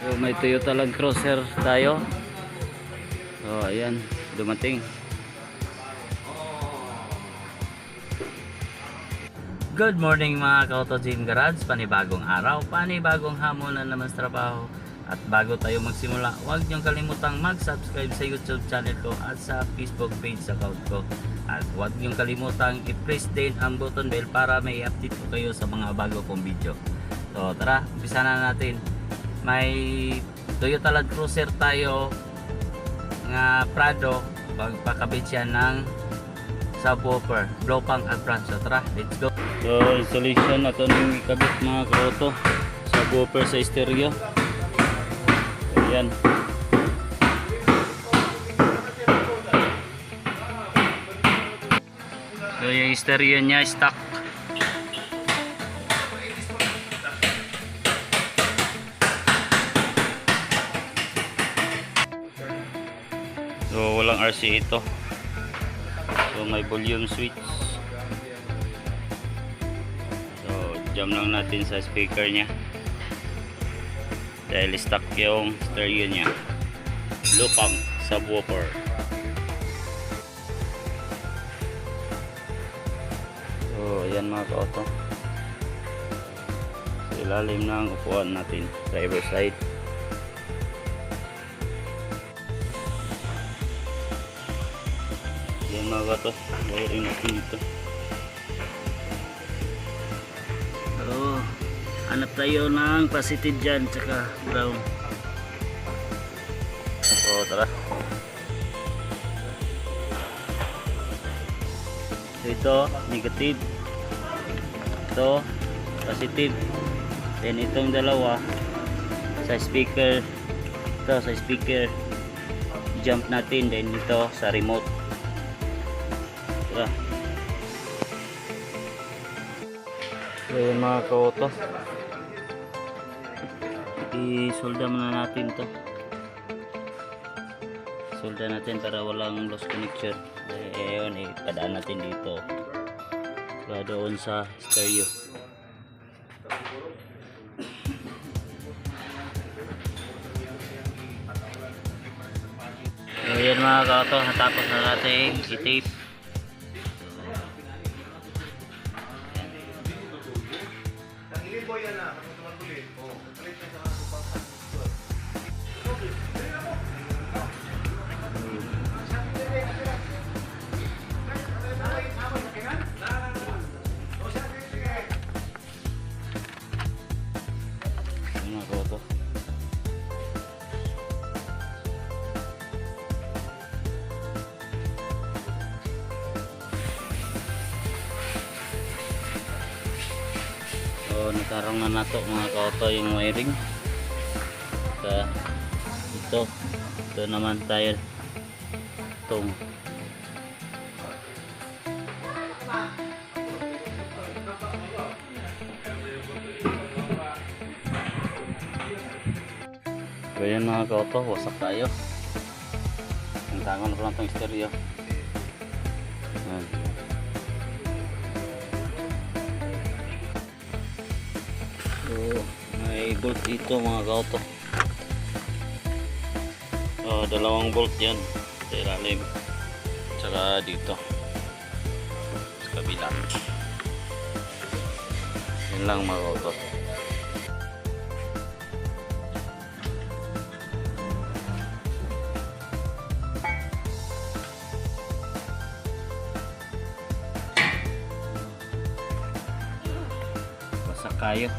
So may Toyota Land Cruiser tayo. So ayan, dumating. Good morning mga ka-Auto Gym Garage. Panibagong araw, panibagong hamon na naman sa trabaho. At bago tayo magsimula, huwag niyong kalimutang mag-subscribe sa YouTube channel ko at sa Facebook page account ko. At huwag niyong kalimutang i-press din ang button bell para may update ko kayo sa mga bago kong video. So tara, umpisa na natin. May Toyota Land Cruiser tayo nga Prado, pagpakabit siya ng subwoofer, blow pang at front. So tara, let's go. So installation na ito ng ikabit mga ka-auto, subwoofer sa stereo. Ayan. So yung stereo niya stock. So walang RC ito. So may volume switch. So jam lang natin sa speaker niya. Dahil stock yung stereo niya. Lupang subwoofer. So ayan mga ka-auto. So, ilalim na ang upuan natin. Driver side. Yan mga ka-auto. Wiring natin dito. So hanap tayo ng positive dyan tsaka ground. So tara. So ito negative, ito positive, then itong dalawa sa speaker, ito sa speaker jump natin, then ito sa remote. Tara. So yun mga ka-auto, i-solda muna natin to. Solda natin para walang lost connection. Ayun, ipadaan natin dito para doon sa stereo. So yan mga ka-auto, natapos na natin i-tape. So nagkaroon na nato mga ka-auto yung wiring. Ito naman tayo itong so yan mga ka-auto, wasak tayo. Ang tangon ko lang itong stereo. Ayan. So may bolt dito mga ka-auto. Dalawang bolt yan sa ilalim tsaka dito sa kabila. Yan lang mga ka-auto. Wasak kayo.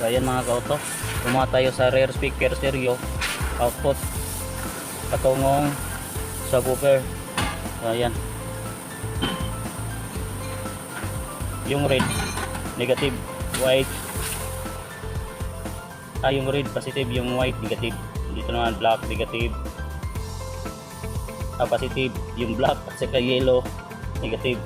Ayan mga ka-auto, kumuha tayo sa rear speaker stereo output patungong subwoofer. Ayan, yung red negative, white yung red positive, yung white negative. Dito naman black negative, positive, yung black at saka yellow negative.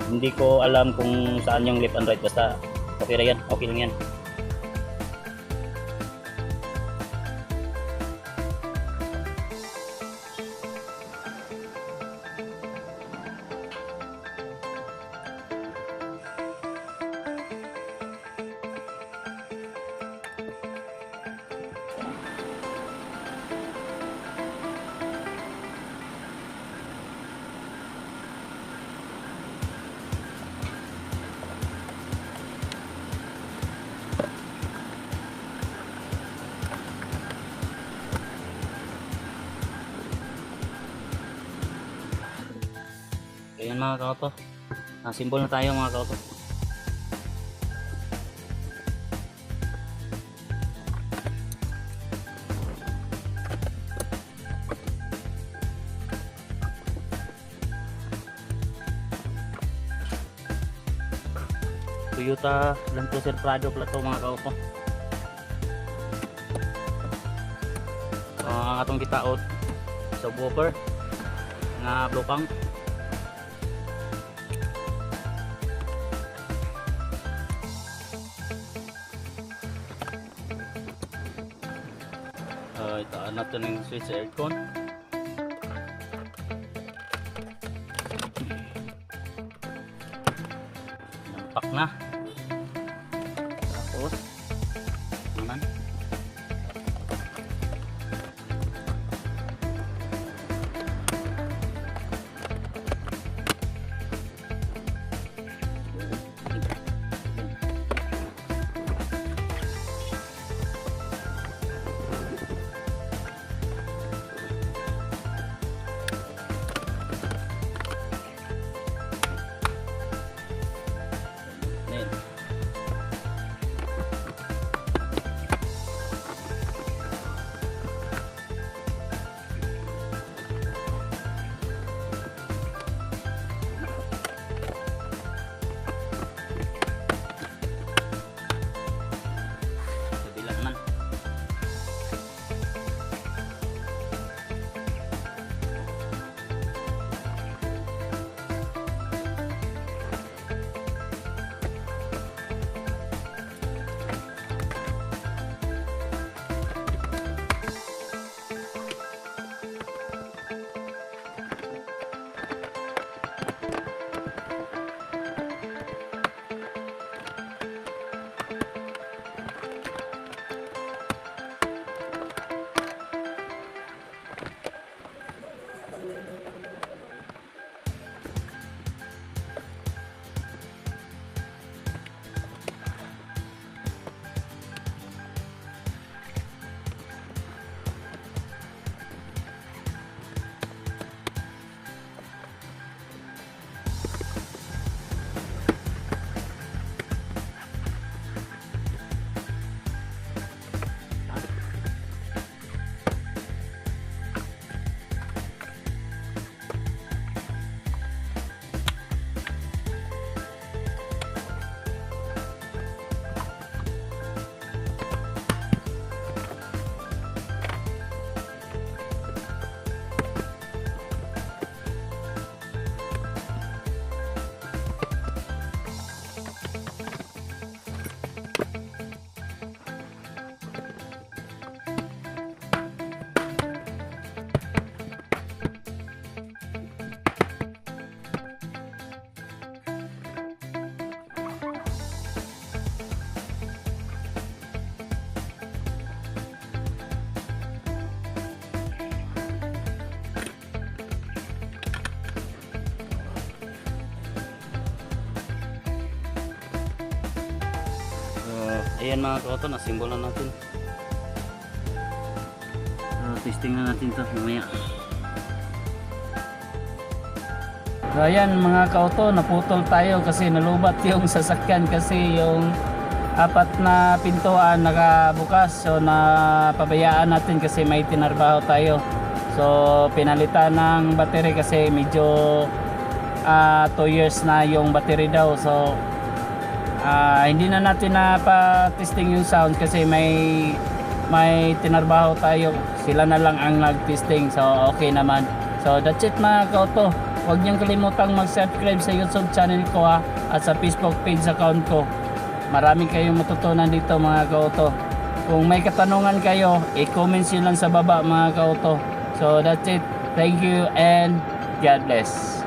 Hindi ko alam kung saan yung left and right, basta okay na yan, okay lang yan. Ayan mga ka-auto, simbol na tayo mga ka-auto. Toyota Land Cruiser Prado pala ito mga ka-auto. Ang atong kitaot subwoofer nga blue pang. Itaan natin yung switch sa aircon. Nampak na. Tapos naman ayan mga ka-auto, nasimbolan natin. Testing na natin to mamaya. So ayan mga ka-auto, naputol tayo kasi nalubat yung sasakyan kasi yung apat na pintuan nakabukas, so napabayaan natin kasi may tinarbaho tayo. So pinalitan ng battery kasi medyo 2 years na yung battery daw. So hindi na natin pa-testing yung sound kasi may tinarbaho tayo. Sila na lang ang nag-testing, so okay naman. So that's it mga kauto. Huwag niyong kalimutang mag-subscribe sa YouTube channel ko at sa Facebook page account ko. Maraming kayong matutunan dito mga kauto. Kung may katanungan kayo, i-comment nyo lang sa baba mga kauto. So that's it. Thank you and God bless.